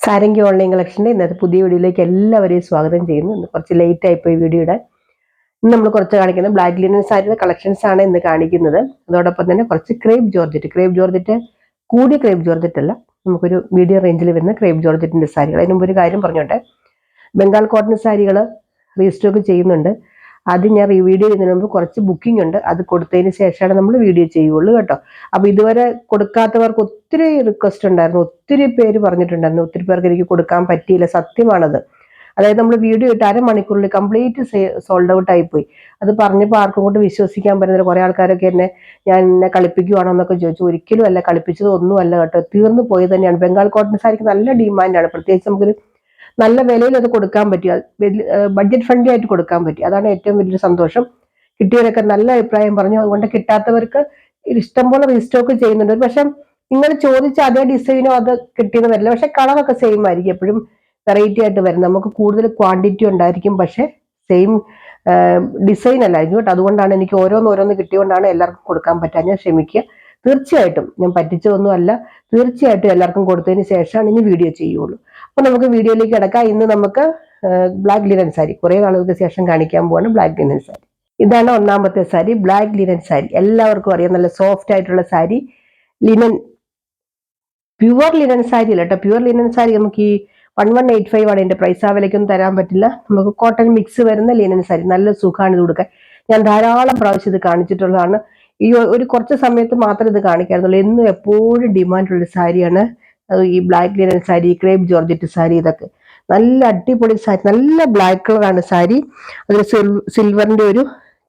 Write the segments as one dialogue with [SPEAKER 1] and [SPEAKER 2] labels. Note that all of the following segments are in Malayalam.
[SPEAKER 1] സാരംഗി ഓൺലൈൻ കളക്ഷൻ്റെ ഇന്നത്തെ പുതിയ വീഡിയോയിലേക്ക് എല്ലാവരെയും സ്വാഗതം ചെയ്യുന്നു. ഇന്ന് കുറച്ച് ലേറ്റ് ആയിപ്പോയി വീഡിയോ ഇടാൻ. ഇന്ന് നമ്മൾ കുറച്ച് കാണിക്കുന്നത് ബ്ലാക്ക് ലിനൻ സാരിയുടെ കളക്ഷൻസ് ആണ് ഇന്ന് കാണിക്കുന്നത്. അതോടൊപ്പം തന്നെ കുറച്ച് ക്രേപ്പ് ജോർജറ്റ് കൂടിയ ക്രേപ്പ് ജോർജറ്റ് അല്ല, നമുക്കൊരു മീഡിയം റേഞ്ചിൽ വരുന്ന ക്രേപ്പ് ജോർജറ്റിൻ്റെ സാരികൾ. അതിന് മുമ്പ് ഒരു കാര്യം പറഞ്ഞോട്ടെ, ബംഗാൾ കോട്ടൺ സാരികൾ റീസ്റ്റോക്ക് ചെയ്യുന്നുണ്ട്. അത് ഞാൻ വീഡിയോ ചെയ്യുന്നതിന് മുമ്പ് കുറച്ച് ബുക്കിംഗ് ഉണ്ട്, അത് കൊടുത്തതിന് ശേഷമാണ് നമ്മൾ വീഡിയോ ചെയ്യുള്ളൂ കേട്ടോ. അപ്പോൾ ഇതുവരെ കൊടുക്കാത്തവർക്ക് ഒത്തിരി റിക്വസ്റ്റ് ഉണ്ടായിരുന്നു, ഒത്തിരി പേര് പറഞ്ഞിട്ടുണ്ടായിരുന്നു, ഒത്തിരി പേർക്ക് എനിക്ക് കൊടുക്കാൻ പറ്റിയില്ല. സത്യമാണത്. അതായത് നമ്മൾ വീഡിയോ ഇട്ട് അരമണിക്കൂറിൽ കംപ്ലീറ്റ് സോൾഡ് ഔട്ട് ആയിപ്പോയി. അത് പറഞ്ഞപ്പോൾ ആർക്കും കൊണ്ട് വിശ്വസിക്കാൻ പറ്റുന്നില്ല. കുറേ ആൾക്കാരൊക്കെ എന്നെ കളിപ്പിക്കുവാണോ എന്നൊക്കെ ചോദിച്ചു. ഒരിക്കലും അല്ല, കളിപ്പിച്ചത് ഒന്നുമല്ല കേട്ടോ, തീർന്നു പോയി തന്നെയാണ്. ബംഗാൾ കോട്ടൺ സാരിക്ക് നല്ല ഡിമാൻഡാണ്. പ്രത്യേകിച്ച് നമുക്കൊരു നല്ല വിലയിൽ അത് കൊടുക്കാൻ പറ്റുക, ബഡ്ജറ്റ് ഫ്രണ്ട്ലി ആയിട്ട് കൊടുക്കാൻ പറ്റി. അതാണ് ഏറ്റവും വലിയൊരു സന്തോഷം. കിട്ടിയവരൊക്കെ നല്ല അഭിപ്രായം പറഞ്ഞു. അതുകൊണ്ട് കിട്ടാത്തവർക്ക് ഇഷ്ടംപോലെ റീസ്റ്റോക്ക് ചെയ്യുന്നുണ്ട്. പക്ഷെ നിങ്ങൾ ചോദിച്ച അതേ ഡിസൈനോ അത് കിട്ടിയെന്ന് വരില്ല, പക്ഷെ കളറൊക്കെ സെയിം ആയിരിക്കും. എപ്പോഴും വെറൈറ്റി ആയിട്ട് വരും. നമുക്ക് കൂടുതൽ ക്വാണ്ടിറ്റി ഉണ്ടായിരിക്കും, പക്ഷെ സെയിം ഡിസൈൻ അല്ലായിരിക്കും കേട്ടോ. അതുകൊണ്ടാണ് എനിക്ക് ഓരോന്ന് കിട്ടിയോണ്ടാണ് എല്ലാവർക്കും കൊടുക്കാൻ പറ്റാൻ. ഞാൻ ക്ഷമിക്കുക. തീർച്ചയായിട്ടും ഞാൻ പറ്റിച്ചതൊന്നും അല്ല. തീർച്ചയായിട്ടും എല്ലാവർക്കും കൊടുത്തതിന് ശേഷമാണ് ഇനി വീഡിയോ ചെയ്യുള്ളൂ. അപ്പൊ നമുക്ക് വീഡിയോയിലേക്ക് കിടക്കാം. ഇന്ന് നമുക്ക് ബ്ലാക്ക് ലിനൻ സാരി കുറെ നാളുകൾക്ക് ശേഷം കാണിക്കാൻ പോവാണ്. ബ്ലാക്ക് ലിനൻ സാരി ഇതാണ് ഒന്നാമത്തെ സാരി, ബ്ലാക്ക് ലിനൻ സാരി. എല്ലാവർക്കും അറിയാം, നല്ല സോഫ്റ്റ് ആയിട്ടുള്ള sari. Linen, pure linen sari അല്ല കേട്ടോ. പ്യുവർ ലിനൻ സാരി നമുക്ക് ഈ 1185 ആണ് ഇതിന്റെ പ്രൈസ്. ആ വിലയ്ക്കൊന്നും തരാൻ പറ്റില്ല. നമുക്ക് കോട്ടൺ മിക്സ് വരുന്ന ലിനൻ സാരി, നല്ല സുഖമാണ് ഇത് കൊടുക്കാൻ. ഞാൻ ധാരാളം പ്രാവശ്യം ഇത് കാണിച്ചിട്ടുള്ളതാണ്. ഈ ഒരു കുറച്ച് സമയത്ത് മാത്രമേ ഇത് കാണിക്കാറുള്ളൂ. എന്നും എപ്പോഴും ഡിമാൻഡുള്ള സാരിയാണ് ഈ black linen sari, crepe georgette sari. ഇതൊക്കെ നല്ല അടിപൊളി സാരി, നല്ല ബ്ലാക്ക് കളറാണ് സാരി. അതിൽ സിൽവറിന്റെ ഒരു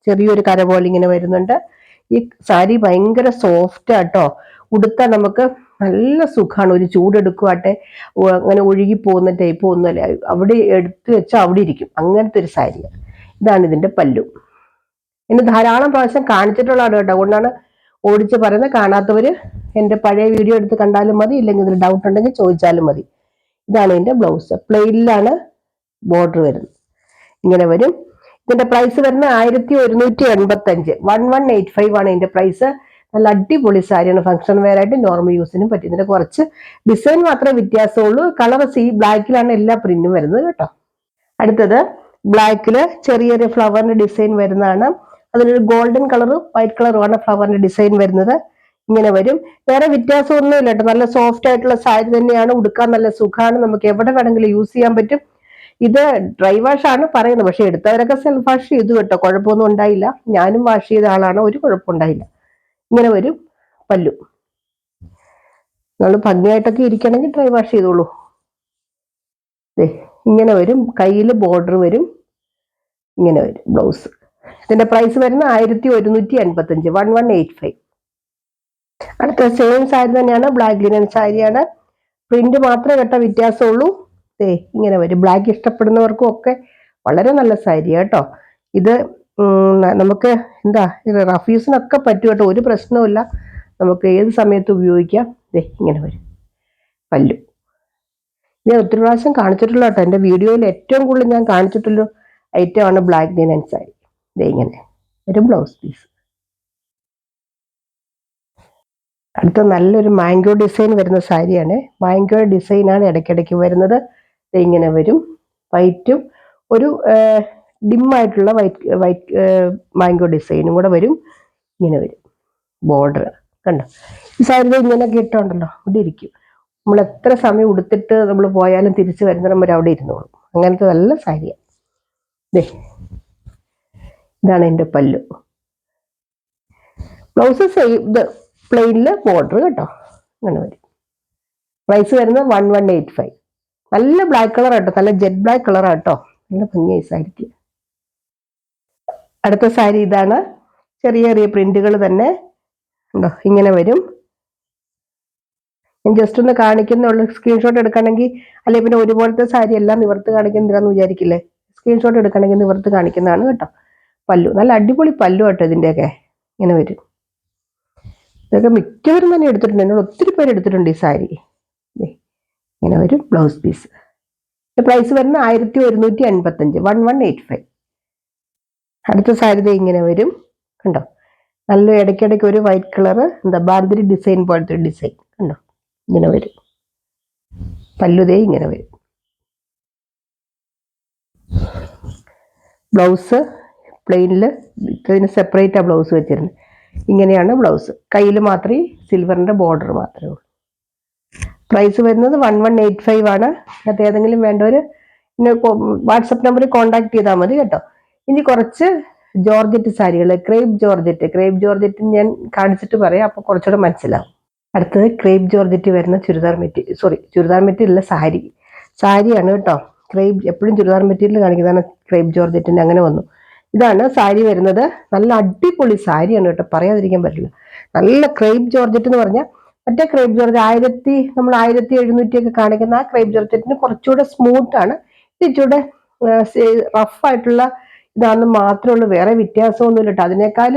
[SPEAKER 1] ചെറിയൊരു കര പോലെ ഇങ്ങനെ വരുന്നുണ്ട്. ഈ സാരി ഭയങ്കര സോഫ്റ്റ് ആട്ടോ. ഉടുത്താൽ നമുക്ക് നല്ല സുഖമാണ്. ഒരു ചൂടെടുക്കുവാട്ടെ അങ്ങനെ ഒഴുകി പോകുന്ന ടൈപ്പ് ഒന്നുമല്ല. അവിടെ എടുത്തു വെച്ചാൽ അവിടെ ഇരിക്കും, അങ്ങനത്തെ ഒരു സാരിയാണ്. ഇതാണ് ഇതിന്റെ പല്ലു. ഇനി ധാരാളം പ്രാവശ്യം കാണിച്ചിട്ടുള്ളതാണ് കേട്ടോ. അതുകൊണ്ടാണ് ഓടിച്ച് പറയുന്നത്. കാണാത്തവര് എൻ്റെ പഴയ വീഡിയോ എടുത്ത് കണ്ടാലും മതി, ഇല്ലെങ്കിൽ ഇതിൽ ഡൗട്ട് ഉണ്ടെങ്കിൽ ചോദിച്ചാലും മതി. ഇതാണ് ഇതിന്റെ ബ്ലൗസ്. പ്ലെയിനിലാണ് ബോർഡർ വരുന്നത്. ഇങ്ങനെ വരും. ഇതിന്റെ പ്രൈസ് വരുന്നത് 1185, 1185 ആണ് ഇതിന്റെ പ്രൈസ്. നല്ല അടിപൊളി സാരിയാണ്. ഫംഗ്ഷൻ വെയർ ആയിട്ട് നോർമൽ യൂസിനും പറ്റും. ഇതിന്റെ കുറച്ച് ഡിസൈൻ മാത്രമേ വ്യത്യാസമുള്ളൂ. കളർ ബ്ലാക്കിലാണ് എല്ലാ പ്രിന്റും വരുന്നത് കേട്ടോ. അടുത്തത് ബ്ലാക്കില് ചെറിയൊരു ഫ്ലവറിന്റെ ഡിസൈൻ വരുന്നതാണ്. അതിലൊരു ഗോൾഡൻ കളറും വൈറ്റ് കളറുമാണ് ഫ്ലവറിന്റെ ഡിസൈൻ വരുന്നത്. ഇങ്ങനെ വരും. വേറെ വ്യത്യാസമൊന്നും ഇല്ല കേട്ടോ. നല്ല സോഫ്റ്റ് ആയിട്ടുള്ള സാരി തന്നെയാണ്. ഉടുക്കാൻ നല്ല സുഖമാണ്. നമുക്ക് എവിടെ വേണമെങ്കിലും യൂസ് ചെയ്യാൻ പറ്റും. ഇത് ഡ്രൈ വാഷ് ആണ് പറയുന്നത്, പക്ഷെ എടുത്തവരൊക്കെ സെൽഫ് വാഷ് ചെയ്തു കേട്ടോ. കുഴപ്പമൊന്നും ഉണ്ടായില്ല. ഞാനും വാഷ് ചെയ്ത ആളാണ്, ഒരു കുഴപ്പമുണ്ടായില്ല. ഇങ്ങനെ വരും പല്ലു. നമ്മൾ ഭംഗിയായിട്ടൊക്കെ ഇരിക്കണമെങ്കിൽ ഡ്രൈ വാഷ് ചെയ്തോളൂ. ഇങ്ങനെ വരും. കയ്യിൽ ബോർഡർ വരും. ഇങ്ങനെ വരും ബ്ലൗസ്. ഇതിന്റെ പ്രൈസ് വരുന്നത് 1185, 1185. അടുത്ത സെയിം സാരി തന്നെയാണ്, ബ്ലാക്ക് ലിനൻ സാരിയാണ്. പ്രിന്റ് മാത്രമേ കേട്ടോ വ്യത്യാസമുള്ളൂ. ഇങ്ങനെ വരും. ബ്ലാക്ക് ഇഷ്ടപ്പെടുന്നവർക്കും ഒക്കെ വളരെ നല്ല സാരി കേട്ടോ. ഇത് നമുക്ക് എന്താ റഫീസിനൊക്കെ പറ്റും കേട്ടോ. ഒരു പ്രശ്നവുമില്ല. നമുക്ക് ഏത് സമയത്ത് ഉപയോഗിക്കാം. ഇങ്ങനെ വരും പല്ലു. ഞാൻ ഒത്തിരി പ്രാവശ്യം കാണിച്ചിട്ടുള്ള കേട്ടോ. എൻ്റെ വീഡിയോയിൽ ഏറ്റവും കൂടുതൽ ഞാൻ കാണിച്ചിട്ടുള്ള ഐറ്റമാണ് ബ്ലാക്ക് ലിനൻ സാരി. ഇങ്ങനെ ഒരു ബ്ലൗസ് പീസ്. അടുത്ത നല്ലൊരു മാംഗോ ഡിസൈൻ വരുന്ന സാരിയാണ്. മാംഗോ ഡിസൈനാണ് ഇടയ്ക്കിടയ്ക്ക് വരുന്നത്. ഇങ്ങനെ വരും. വൈറ്റും ഒരു ഡിമ്മായിട്ടുള്ള വൈറ്റ് മാംഗോ ഡിസൈനും കൂടെ വരും. ഇങ്ങനെ വരും ബോർഡർ. കണ്ടോ ഈ സാരി ഇങ്ങനെയൊക്കെ ഇട്ടുണ്ടല്ലോ, ഇവിടെ ഇരിക്കും. നമ്മൾ എത്ര സമയം ഉടുത്തിട്ട് നമ്മൾ പോയാലും തിരിച്ചു വരുന്ന നമ്മൾ അവിടെ ഇരുന്നോളും. അങ്ങനത്തെ നല്ല സാരിയാണ്. ഇതാണ് എൻ്റെ പല്ലു. ബ്ലൗസ് ഇത് പ്ലെയിനില് ബോർഡർ കേട്ടോ. അങ്ങനെ വരും. പ്രൈസ് വരുന്നത് 1185. നല്ല ബ്ലാക്ക് കളർ കേട്ടോ, നല്ല ജെറ്റ് ബ്ലാക്ക് കളർ കേട്ടോ. നല്ല ഭംഗിയായി സാരിക്ക്. അടുത്ത സാരി ഇതാണ്. ചെറിയ ചെറിയ പ്രിന്റുകൾ തന്നെ ഉണ്ടോ. ഇങ്ങനെ വരും. ഞാൻ ജസ്റ്റ് ഒന്ന് കാണിക്കുന്നുള്ളൂ. സ്ക്രീൻഷോട്ട് എടുക്കണമെങ്കിൽ, അല്ലെങ്കിൽ പിന്നെ ഒരുപോലത്തെ സാരി എല്ലാം നിവർത്ത് കാണിക്കുന്നതിനാന്ന് വിചാരിക്കില്ലേ. സ്ക്രീൻഷോട്ട് എടുക്കണമെങ്കിൽ നിവർത്ത് കാണിക്കുന്നതാണ് കേട്ടോ. പല്ലു നല്ല അടിപൊളി പല്ലു കേട്ടോ. ഇതിൻ്റെയൊക്കെ ഇങ്ങനെ വരും. ഇതൊക്കെ മിക്കവരും തന്നെ എടുത്തിട്ടുണ്ട്. എന്നോട് ഒത്തിരി പേര് എടുത്തിട്ടുണ്ട് ഈ സാരി. ഇങ്ങനെ വരും ബ്ലൗസ് പീസ്. പ്രൈസ് വരുന്ന 1185, 1185. അടുത്ത സാരി ഇങ്ങനെ വരും. കണ്ടോ നല്ല ഇടയ്ക്കിടയ്ക്ക് ഒരു വൈറ്റ് കളർ എന്താ ബാന്തിരി ഡിസൈൻ പോലത്തെ ഒരു ഡിസൈൻ കണ്ടോ. ഇങ്ങനെ വരും. പല്ലുതേ ഇങ്ങനെ വരും. ബ്ലൗസ് പ്ലെയിനിൽ ഇതിന് സെപ്പറേറ്റാണ് ബ്ലൗസ് വെച്ചിരുന്നത്. ഇങ്ങനെയാണ് ബ്ലൗസ്. കയ്യിൽ മാത്രമേ സിൽവറിൻ്റെ ബോർഡർ മാത്രമേ ഉള്ളൂ. പ്രൈസ് വരുന്നത് 1185 ആണ്. അതിനകത്ത് ഏതെങ്കിലും വേണ്ടവർ പിന്നെ വാട്സപ്പ് നമ്പറിൽ കോൺടാക്ട് ചെയ്താൽ മതി കേട്ടോ. ഇനി കുറച്ച് ജോർജറ്റ് സാരികൾ, ക്രേപ്പ് ജോർജറ്റ് ഞാൻ കാണിച്ചിട്ട് പറയാം, അപ്പോൾ കുറച്ചുകൂടെ മനസ്സിലാവും. അടുത്തത് ക്രേപ്പ് ജോർജറ്റ് വരുന്ന ചുരിദാർ മെറ്റീരിയൽ സാരിയാണ് കേട്ടോ. എപ്പോഴും ചുരിദാർ മെറ്റീരിയൽ കാണിക്കുന്നതാണ് ക്രേപ്പ് ജോർജറ്റിൻ്റെ, അങ്ങനെ വന്നു. ഇതാണ് സാരി വരുന്നത്. നല്ല അടിപൊളി സാരിയാണ് കേട്ടോ, പറയാതിരിക്കാൻ പറ്റില്ല. നല്ല ക്രേപ്പ് ജോർജറ്റ് എന്ന് പറഞ്ഞാൽ മറ്റേ ക്രേപ്പ് ജോർജറ്റ് നമ്മൾ 1700 കാണിക്കുന്ന ആ ക്രേപ്പ് ജോർജറ്റിന് കുറച്ചുകൂടെ സ്മൂത്താണ്. ഇച്ചിരി റഫായിട്ടുള്ള ഇതാണെന്ന് മാത്രമേ ഉള്ളൂ, വേറെ വ്യത്യാസമൊന്നുമില്ല കേട്ടോ. അതിനേക്കാൾ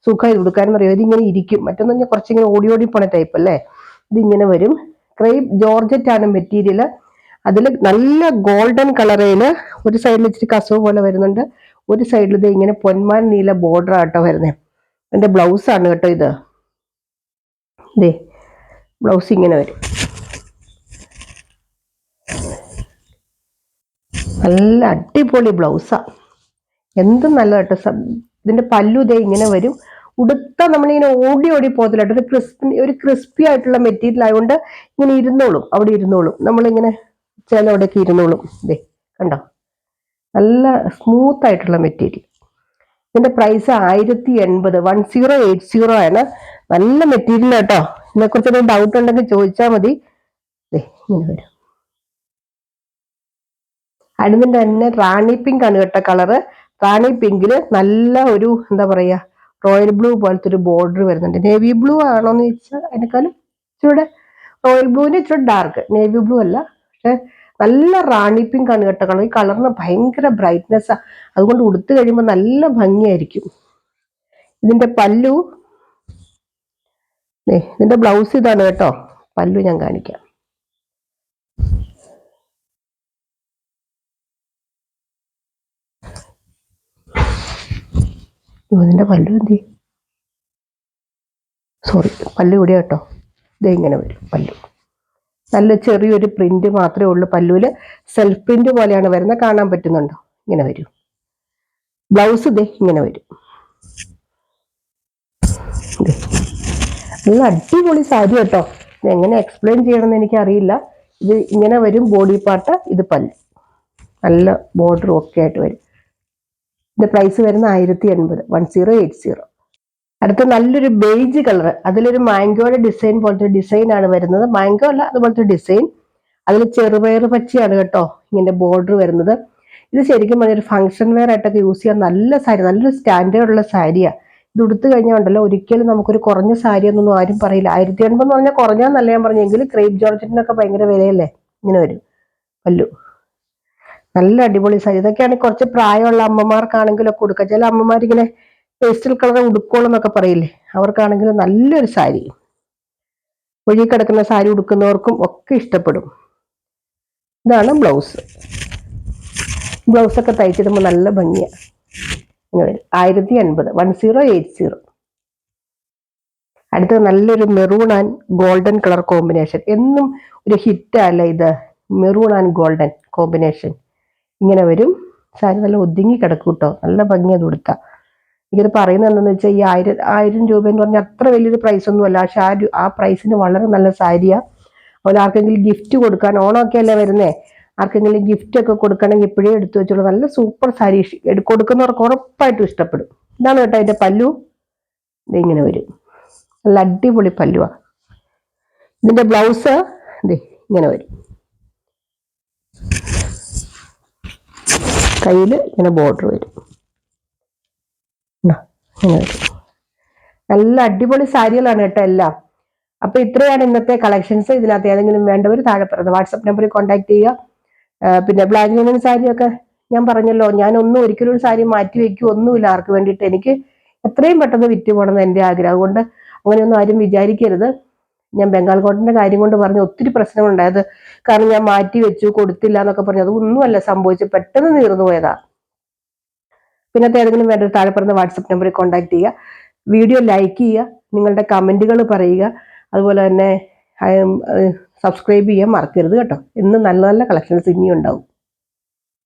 [SPEAKER 1] സുഖം ഇത് കൊടുക്കാനെന്ന് അറിയാം. ഇതിങ്ങനെ ഇരിക്കും. മറ്റൊന്ന് പറഞ്ഞാൽ കുറച്ചിങ്ങനെ ഓടി പോണ ടൈപ്പ് അല്ലേ. ഇതിങ്ങനെ വരും. ക്രേപ്പ് ജോർജറ്റ് ആണ് മെറ്റീരിയൽ. അതിൽ നല്ല ഗോൾഡൻ കളറിൽ ഒരു സൈഡിൽ ഇച്ചിരി കസവ് പോലെ വരുന്നുണ്ട്, ഒരു സൈഡിൽ ഇത് ഇങ്ങനെ പൊന്മാൻ നീല ബോർഡർ ആട്ടോ വരുന്നത്. എൻ്റെ ബ്ലൗസാണ് കേട്ടോ ഇത്. ഇതേ ബ്ലൗസ് ഇങ്ങനെ വരും. നല്ല അടിപൊളി ബ്ലൗസാ, എന്തും നല്ല കേട്ടോ. ഇതിന്റെ പല്ലു ഇതേ ഇങ്ങനെ വരും. ഉടുത്ത നമ്മളിങ്ങനെ ഓടി പോകത്തില്ല കേട്ടോ. ഒരു ക്രിസ്പി ആയിട്ടുള്ള മെറ്റീരിയൽ ആയതുകൊണ്ട് ഇങ്ങനെ ഇരുന്നോളും, അവിടെ ഇരുന്നോളും. നമ്മളിങ്ങനെ ചിലവിടെയൊക്കെ ഇരുന്നോളും. ഇതേ കണ്ടോ, നല്ല സ്മൂത്ത് ആയിട്ടുള്ള മെറ്റീരിയൽ. ഇതിന്റെ പ്രൈസ് 1080, 1080 ആണ്. നല്ല മെറ്റീരിയൽ കേട്ടോ. ഇതിനെക്കുറിച്ചൊരു ഡൗട്ട് ഉണ്ടെങ്കിൽ ചോദിച്ചാൽ മതി. ഇങ്ങനെ വരും. അതിന്റെ തന്നെ റാണി പിങ്ക് ആണ് കേട്ടോ കളറ്. റാണി പിങ്കില് നല്ല ഒരു എന്താ പറയാ റോയൽ ബ്ലൂ പോലത്തെ ഒരു ബോർഡർ വരുന്നുണ്ട്. നേവി ബ്ലൂ ആണോന്ന് ചോദിച്ചാൽ അതിനേക്കാളും ഇച്ചിരി റോയൽ ബ്ലൂവിന് ഇച്ചിരി ഡാർക്ക്, നേവി ബ്ലൂ അല്ല, പക്ഷെ നല്ല റാണി പിങ്ക് ആണ് കേട്ടോ കളർ. ഈ കളറിന് ഭയങ്കര ബ്രൈറ്റ്നെസ് ആ, അതുകൊണ്ട് ഉടുത്തു കഴിയുമ്പോൾ നല്ല ഭംഗിയായിരിക്കും. ഇതിന്റെ പല്ലു, ഇതിന്റെ ബ്ലൗസ് ഇതാണ് കേട്ടോ. പല്ലു ഞാൻ കാണിക്കാം. ഇതിന്റെ പല്ലു പല്ലു കൂടി കേട്ടോ. ഇത് ഇങ്ങനെ വരും പല്ലു. നല്ല ചെറിയൊരു പ്രിന്റ് മാത്രമേ ഉള്ളൂ പല്ലുവില്. സെൽഫ് പ്രിന്റ് പോലെയാണ് വരുന്നത്, കാണാൻ പറ്റുന്നുണ്ടോ? ഇങ്ങനെ വരും. ബ്ലൗസ് ഇതേ ഇങ്ങനെ വരും. നല്ല അടിപൊളി സാരി കേട്ടോ. എങ്ങനെ എക്സ്പ്ലെയിൻ ചെയ്യണമെന്ന് എനിക്കറിയില്ല. ഇത് ഇങ്ങനെ വരും ബോഡി പാർട്ട്, ഇത് പല്ല്, നല്ല ബോർഡർ ഒക്കെ ആയിട്ട് വരും. ഇതിന്റെ പ്രൈസ് വരുന്ന 1080, 1080. അടുത്ത നല്ലൊരു ബേജ് കളർ, അതിലൊരു മാംഗോയുടെ ഡിസൈൻ പോലത്തെ ഡിസൈൻ ആണ് വരുന്നത്. മാംഗോ അല്ല, അതുപോലത്തെ ഡിസൈൻ. അതിൽ ചെറുപയർ പച്ചയാണ് കേട്ടോ ഇങ്ങനെ ബോർഡർ വരുന്നത്. ഇത് ശരിക്കും പറഞ്ഞൊരു ഫംഗ്ഷൻ വെയർ ആയിട്ടൊക്കെ യൂസ് ചെയ്യാൻ നല്ല സാരി, നല്ലൊരു സ്റ്റാൻഡേർഡ് ഉള്ള സാരിയാ. ഇത് ഉടുത്തു കഴിഞ്ഞാൽ ഉണ്ടല്ലോ, ഒരിക്കലും നമുക്കൊരു കുറഞ്ഞ സാരി എന്നൊന്നും ആരും പറയില്ല. 1080 എന്ന് പറഞ്ഞാൽ കുറഞ്ഞാന്നല്ല ഞാൻ പറഞ്ഞെങ്കിൽ, ക്രേപ്പ് ജോർജറ്റിനൊക്കെ ഭയങ്കര വിലയല്ലേ. ഇങ്ങനെ വരും പല്ലു. നല്ല അടിപൊളി സാരി. ഇതൊക്കെയാണ് കുറച്ച് പ്രായമുള്ള അമ്മമാർക്കാണെങ്കിലൊക്കെ കൊടുക്കുക. ചില അമ്മമാരിങ്ങനെ പേസ്റ്റൽ കളർ ഉടുക്കോളം എന്നൊക്കെ പറയില്ലേ, അവർക്കാണെങ്കിൽ നല്ലൊരു സാരി, ഒഴുകി കിടക്കുന്ന സാരി ഉടുക്കുന്നവർക്കും ഒക്കെ ഇഷ്ടപ്പെടും. ഇതാണ് ബ്ലൗസ്. ബ്ലൗസൊക്കെ തയ്ച്ചിടുമ്പോൾ നല്ല ഭംഗിയാണ്. 1080, 1080. അടുത്തത് നല്ലൊരു maroon and golden colour combination. എന്നും ഒരു ഹിറ്റല്ല ഇത്, മെറൂൺ ആൻഡ് ഗോൾഡൻ കോമ്പിനേഷൻ. ഇങ്ങനെ വരും. സാരി നല്ല ഒതുങ്ങി കിടക്കും കേട്ടോ, നല്ല ഭംഗിയത് കൊടുത്താൽ. എനിക്കത് പറയുന്നത് എന്താണെന്ന് വെച്ചാൽ, ഈ 1000 രൂപ എന്ന് പറഞ്ഞാൽ അത്ര വലിയൊരു പ്രൈസ് ഒന്നുമല്ല. പക്ഷെ ആ പ്രൈസിന് വളരെ നല്ല സാരിയാണ്. അതുപോലെ ആർക്കെങ്കിലും ഗിഫ്റ്റ് കൊടുക്കാൻ, ഓണമൊക്കെ അല്ലേ വരുന്നേ, ആർക്കെങ്കിലും ഗിഫ്റ്റ് ഒക്കെ കൊടുക്കണമെങ്കിൽ ഇപ്പോഴേ എടുത്തു വെച്ചോളൂ. നല്ല സൂപ്പർ സാരി, കൊടുക്കുന്നവർക്ക് ഉറപ്പായിട്ടും ഇഷ്ടപ്പെടും. ഇതാണ് കേട്ടോ അതിന്റെ പല്ലു. ഇതിങ്ങനെ വരും. നല്ല അടിപൊളി പല്ലുവാണ്. ഇതിന്റെ ബ്ലൗസ് ഇങ്ങനെ വരും. കയ്യിൽ ഇങ്ങനെ ബോർഡർ വരും. ഇങ്ങനെ വരും. നല്ല അടിപൊളി സാരികളാണ് കേട്ടോ എല്ലാം. അപ്പൊ ഇത്രയാണ് ഇന്നത്തെ കളക്ഷൻസ്. ഇതിനകത്ത് ഏതെങ്കിലും വേണ്ടവർ താഴെ പറയുന്നത് വാട്സപ്പ് നമ്പറിൽ കോൺടാക്ട് ചെയ്യുക. പിന്നെ ബ്ലാക്ക് ലിനൻ സാരിയൊക്കെ ഞാൻ പറഞ്ഞല്ലോ, ഞാനൊന്നും ഒരിക്കലും ഒരു സാരി മാറ്റി വെക്കുക ഒന്നുമില്ല ആർക്ക് വേണ്ടിയിട്ട്. എനിക്ക് എത്രയും പെട്ടെന്ന് വിറ്റ് പോകണമെന്ന് എൻ്റെ ആഗ്രഹം. അതുകൊണ്ട് അങ്ങനെയൊന്നും ആരും വിചാരിക്കരുത്. ഞാൻ ബംഗാൾ കോട്ടന്റെ കാര്യം കൊണ്ട് പറഞ്ഞ് ഒത്തിരി പ്രശ്നങ്ങളുണ്ടായത്. കാരണം ഞാൻ മാറ്റി വെച്ചു, കൊടുത്തില്ല എന്നൊക്കെ പറഞ്ഞു. അതൊന്നുമല്ല സംഭവിച്ചു, പെട്ടെന്ന് തീർന്നു പോയതാ. പിന്നത്തെ ഏതെങ്കിലും വേണ്ട താഴെ പറഞ്ഞ വാട്സപ്പ് നമ്പറിൽ കോൺടാക്ട് ചെയ്യുക. വീഡിയോ ലൈക്ക് ചെയ്യുക, നിങ്ങളുടെ കമന്റുകൾ പറയുക. അതുപോലെ തന്നെ സബ്സ്ക്രൈബ് ചെയ്യാൻ മറക്കരുത് കേട്ടോ. ഇന്ന് നല്ല നല്ല കളക്ഷൻസ് ഇനിയും ഉണ്ടാവും.